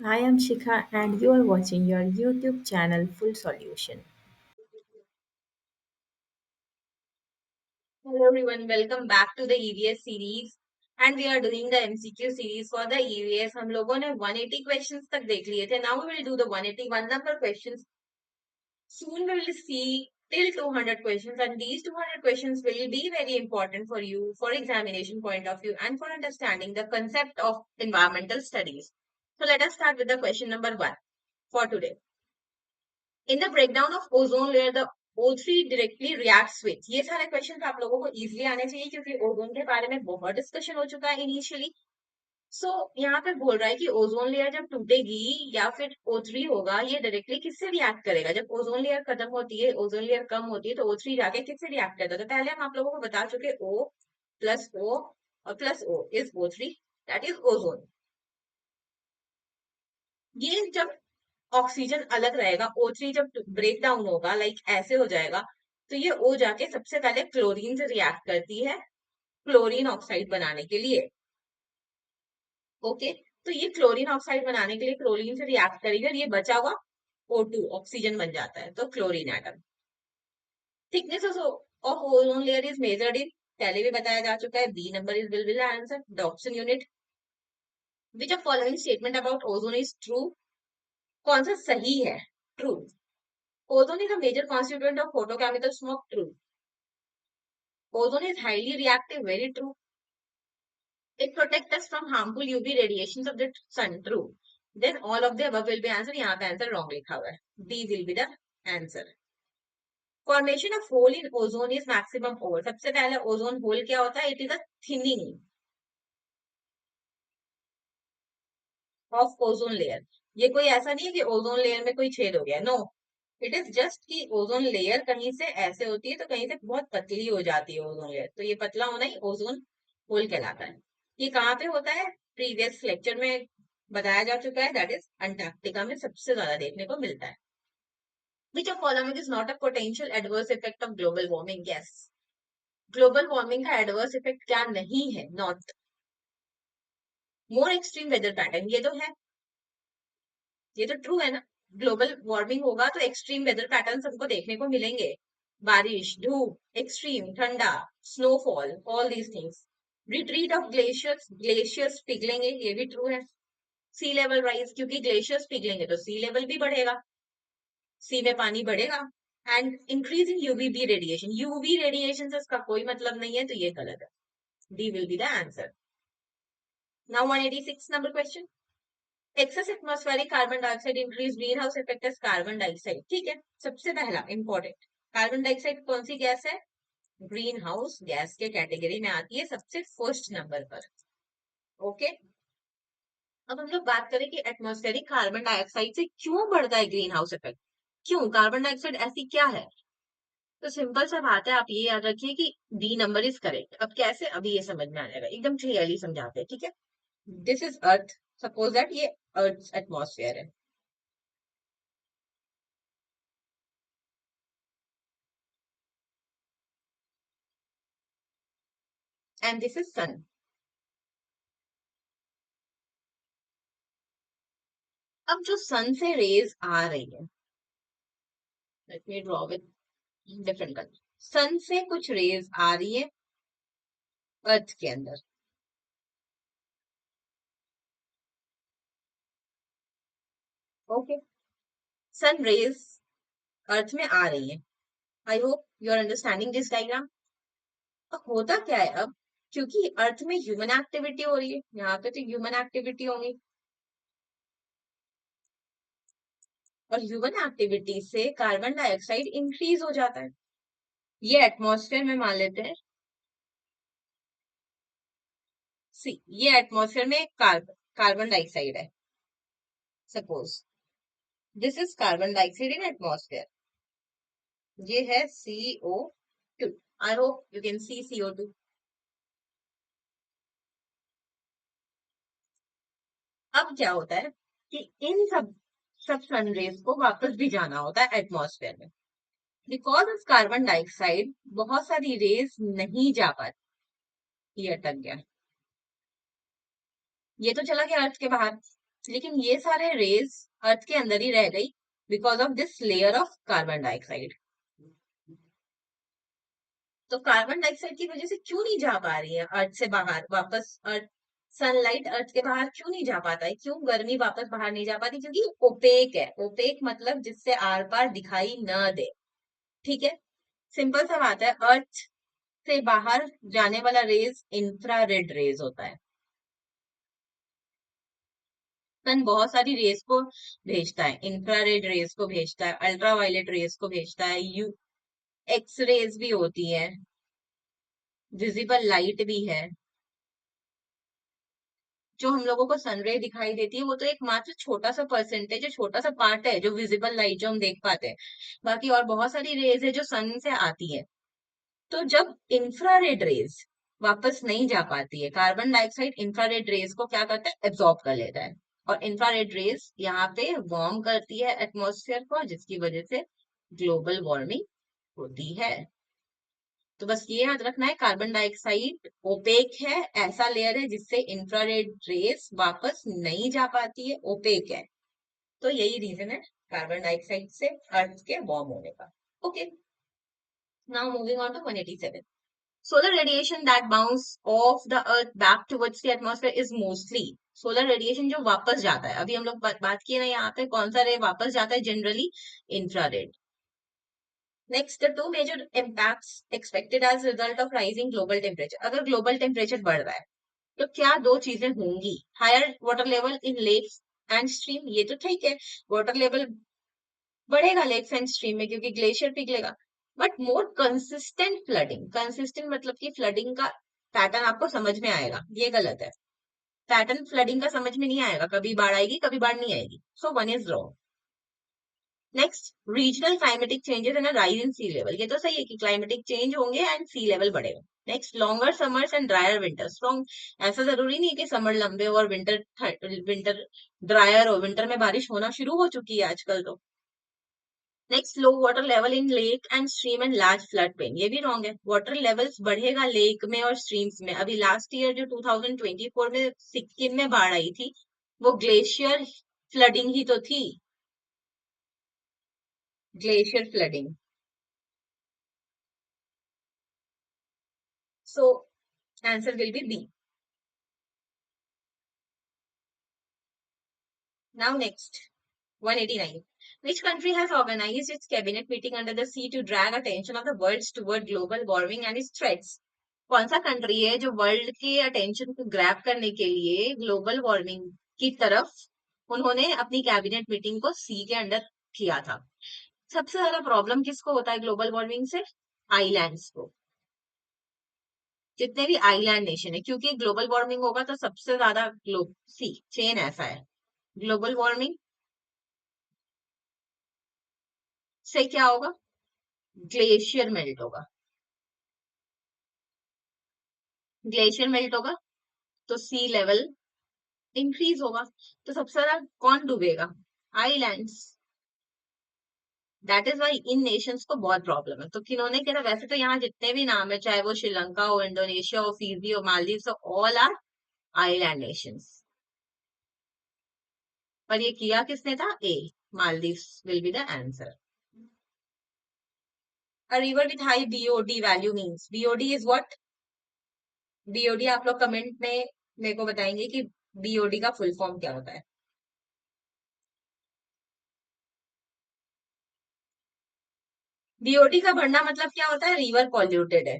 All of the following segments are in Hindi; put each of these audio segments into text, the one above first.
I am Shikha and you are watching your YouTube channel Full Solution. Hello everyone, welcome back to the EVS series and we are doing the MCQ series for the EVS. हम लोगों ने 180 questions तक देख लिए थे. Now we will do the 181 number questions. Soon we will see till 200 questions and these 200 questions will be very important for you for examination point of view and for understanding the concept of environmental studies. So let us start with the question number 1 for today. In the breakdown of ozone layer the O3 directly reacts with ये सारे क्वेश्चन आप लोगों को इजीली आने चाहिए क्योंकि ओजोन के बारे में बहुत डिस्कशन हो चुका है इनिशियली. सो यहाँ पे बोल रहा है कि ओजोन लेयर जब टूटेगी या फिर O3 होगा ये डायरेक्टली किससे रिएक्ट करेगा. जब ओजोन लेयर खत्म होती है ओजोन लेयर कम होती है तो O3 जाके किससे रिएक्ट करता है. तो पहले हम आप लोगों को बता चुके O+O और +O is O3 that is ozone. ये जब ऑक्सीजन अलग रहेगा O3 जब ब्रेक डाउन होगा लाइक ऐसे हो जाएगा तो ये O जाके सबसे पहले क्लोरीन से रिएक्ट करती है क्लोरीन ऑक्साइड बनाने के लिए. ओके, तो ये क्लोरीन ऑक्साइड बनाने के लिए क्लोरीन से रिएक्ट करेगी और ये बचा हुआ O2 ऑक्सीजन बन जाता है तो chlorine atom. Thickness of ozone layer is measured in पहले भी बताया जा चुका है. B number is will be the answer. Dobson unit. Which of following statement about ozone is true. कौन सा सही है. True. Ozone is a major constituent of photochemical smoke. True. Ozone is highly reactive. Very true. It protects us from harmful UV radiations of the sun. True. Then all of the above will be answered. यहाँ पे answer wrong लिखा हुआ है. D will be the answer. Formation of hole in ozone is maximum over. सबसे पहले ozone hole क्या होता है? It is a thinning of ozone layer. ये कोई ऐसा नहीं है कि ओजोन लेयर में कोई छेद हो गया. नो, इट इज जस्ट कि ओजोन लेयर कहीं से ऐसे होती है तो कहीं से बहुत पतली हो जाती है ओजोन लेयर. तो ये पतला होना ही ओजोन होल कहलाता है. ये कहाँ पे होता है प्रीवियस लेक्चर में बताया जा चुका है. दैट इज अंटार्कटिका में सबसे ज्यादा देखने को मिलता है. Which of following is not a potential adverse effect of global warming. Yes, global warming का एडवर्स इफेक्ट क्या नहीं है. Not. More extreme weather pattern ये तो है. ये तो ट्रू है ना. ग्लोबल वार्मिंग होगा तो एक्सट्रीम वेदर पैटर्न हमको देखने को मिलेंगे. बारिश, धूप, एक्सट्रीम ठंडा, snowfall, all these things. Retreat of glaciers. Glaciers पिघलेंगे ये भी ट्रू है. सी लेवल राइज क्योंकि ग्लेशियर्स पिघलेंगे तो सी लेवल भी बढ़ेगा. सी में पानी बढ़ेगा. And increasing UVB radiation. UV radiation से इसका कोई मतलब नहीं है तो ये गलत है. D will be the answer. Now 186 number question. Excess atmospheric carbon dioxide increase greenhouse effect as carbon dioxide. ठीक है, सबसे पहला इंपॉर्टेंट. कार्बन डाइऑक्साइड कौन सी गैस है. ग्रीन हाउस गैस के कैटेगरी में आती है सबसे फर्स्ट नंबर पर. ओके, अब हम लोग बात करें कि एटमॉस्फेरिक कार्बन डाइऑक्साइड से क्यों बढ़ता है ग्रीन हाउस इफेक्ट. क्यों कार्बन डाइऑक्साइड ऐसी क्या है. तो सिंपल सा बात है, आप ये याद रखिए कि डी नंबर इज करेक्ट. अब कैसे अभी ये समझ में आ जाएगा. एकदम क्लियरली समझाते हैं. ठीक है, this is earth. Suppose that ये अर्थ एटमॉस्फेयर है. And this is sun. अब जो सन से रेज आ रही है, let me draw with different colour. Sun से कुछ रेज आ रही है अर्थ के अंदर. ओके, सन रेज अर्थ में आ रही है. I hope you are understanding this diagram. अब होता क्या है अब, क्योंकि अर्थ में ह्यूमन एक्टिविटी हो रही है, यहाँ पे तो ह्यूमन एक्टिविटी होगी और ह्यूमन एक्टिविटी से कार्बन डाइऑक्साइड इंक्रीज हो जाता है. ये एटमॉस्फेयर में मान लेते हैं. सी, ये एटमॉस्फेयर में कार्बन डाइऑक्साइड है. Suppose this is carbon dioxide in atmosphere. ये है CO2. I hope you can see CO2. अब क्या होता है कि इन सब सब सनरेज को वापस भी जाना होता है एटमॉस्फेयर में. बिकॉज ऑफ कार्बन डाइऑक्साइड बहुत सारी रेज नहीं जा पाती. ये अटक गया. ये तो चला गया अर्थ के बाहर. लेकिन ये सारे रेज अर्थ के अंदर ही रह गई because of this layer of carbon dioxide. तो कार्बन डाइऑक्साइड की वजह से क्यों नहीं जा पा रही है अर्थ से बाहर वापस, अर्थ सनलाइट अर्थ के बाहर क्यों नहीं जा पाता है, क्यों गर्मी वापस बाहर नहीं जा पाती? क्योंकि ओपेक है। ओपेक मतलब जिससे आर पार दिखाई न दे। ठीक है, सिंपल सा बात है। अर्थ से बाहर जाने वाला रेज इंफ्रारेड रेज होता है। सन बहुत सारी रेस को भेजता है, इंफ्रारेड रेस को भेजता है, अल्ट्रावायलेट रेस को भेजता है, यू एक्स रेज भी होती है, विजिबल लाइट भी है। जो हम लोगों को सनरे दिखाई देती है वो तो एक मात्र छोटा सा परसेंटेज है, छोटा सा पार्ट है जो विजिबल लाइट जो हम देख पाते हैं। बाकी और बहुत सारी रेज है जो सन से आती है। तो जब इंफ्रारेड रेज वापस नहीं जा पाती है, कार्बन डाइऑक्साइड इंफ्रारेड रेज को क्या करता है, एब्जॉर्ब कर लेता है। और इंफ्रारेड रेज यहाँ पे वार्म करती है एटमॉस्फेयर को, जिसकी वजह से ग्लोबल वार्मिंग होती है। तो बस ये याद रखना है, कार्बन डाइऑक्साइड ओपेक है, ऐसा लेयर है जिससे इंफ्रारेड रेज वापस नहीं जा पाती है, ओपेक है। तो यही रीजन है कार्बन डाइऑक्साइड से अर्थ के वार्म होने का। Okay, now moving on to 187। Solar radiation that bounce off the earth back towards the atmosphere is mostly solar radiation जो वापस जाता है। अभी हम लोग बात किए ना यहाँ पे कौन सा रे वापस जाता है, generally infrared. Next, the two major impacts expected as result of rising global temperature. अगर ग्लोबल टेम्परेचर बढ़ रहा है तो क्या दो चीजें होंगी? हायर वाटर लेवल इन लेक्स एंड स्ट्रीम, ये तो ठीक है, वाटर लेवल बढ़ेगा लेक्स एंड स्ट्रीम में क्योंकि ग्लेशियर पिघलेगा। But more consistent flooding, consistent मतलब कि फ्लडिंग का पैटर्न आपको समझ में आएगा, ये गलत है। पैटर्न फ्लडिंग का समझ में नहीं आएगा, कभी बाढ़ आएगी कभी बाढ़ नहीं आएगी। So one is wrong. Next, regional climatic changes and rise in sea level, ये तो सही है कि क्लाइमेटिक चेंज होंगे एंड सी लेवल बढ़ेगा। Next, longer summers and drier winters. Long ऐसा जरूरी नहीं कि समर लंबे और विंटर ड्रायर हो, विंटर में बारिश होना शुरू हो चुकी है आजकल तो। Next, low water level in lake and stream and large flood plain, ये भी रॉन्ग है। वाटर लेवल्स बढ़ेगा लेक में और स्ट्रीम्स में। अभी लास्ट ईयर जो 2024 में सिक्किम में बाढ़ आई थी वो ग्लेशियर फ्लडिंग ही तो थी, glacier flooding. So answer will be B. Now next 189. Which country has organized its cabinet meeting under the sea to drag attention of the world toward global warming and its threats? कौन सा कंट्री है जो वर्ल्ड के अटेंशन को ग्रैब करने के लिए ग्लोबल वार्मिंग की तरफ उन्होंने अपनी कैबिनेट मीटिंग को सी के अंडर किया था? सबसे ज्यादा प्रॉब्लम किसको होता है ग्लोबल वार्मिंग से? आइलैंड्स को, जितने भी आइलैंड नेशन है, क्योंकि ग्लोबल वार्मिंग होगा तो सबसे ज्यादा ग्लोब सी चेन ऐसा है, ग्लोबल वार्मिंग से क्या होगा, ग्लेशियर मेल्ट होगा। ग्लेशियर मेल्ट होगा तो सी लेवल इंक्रीज होगा। तो सबसे ज्यादा कौन डूबेगा? आइलैंड्स। दैट इज वाई इन नेशंस को बहुत प्रॉब्लम है। तो किन्होंने कहा? वैसे तो यहाँ जितने भी नाम है, चाहे वो श्रीलंका हो, इंडोनेशिया हो, फिजी हो, मालदीव हो, ऑल आर आइलैंड नेशंस। पर ये किया किसने था? A, Maldives will be the answer. A river with high BOD value means, BOD is what? BOD आप लोग कमेंट में मेरे को बताएंगे कि BOD का फुल फॉर्म क्या होता है। बीओडी का बढ़ना मतलब क्या होता है? रिवर पॉल्यूटेड है।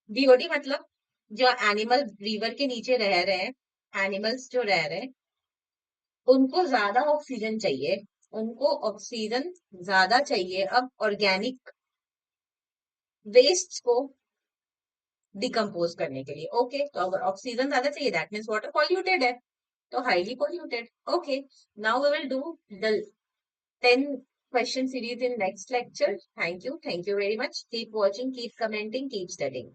बीओडी मतलब जो एनिमल रिवर के नीचे रह रहे हैं, एनिमल्स जो रह रहे हैं उनको ज्यादा ऑक्सीजन चाहिए, उनको ऑक्सीजन ज्यादा चाहिए अब ऑर्गेनिक वेस्ट को डिकम्पोज करने के लिए। ओके, तो अगर ऑक्सीजन ज्यादा चाहिए दैट मीन्स वाटर पॉल्यूटेड है, तो highly polluted. Okay, now we will do the 10 question series in next lecture. Thank you very much. Keep watching, keep commenting, keep studying.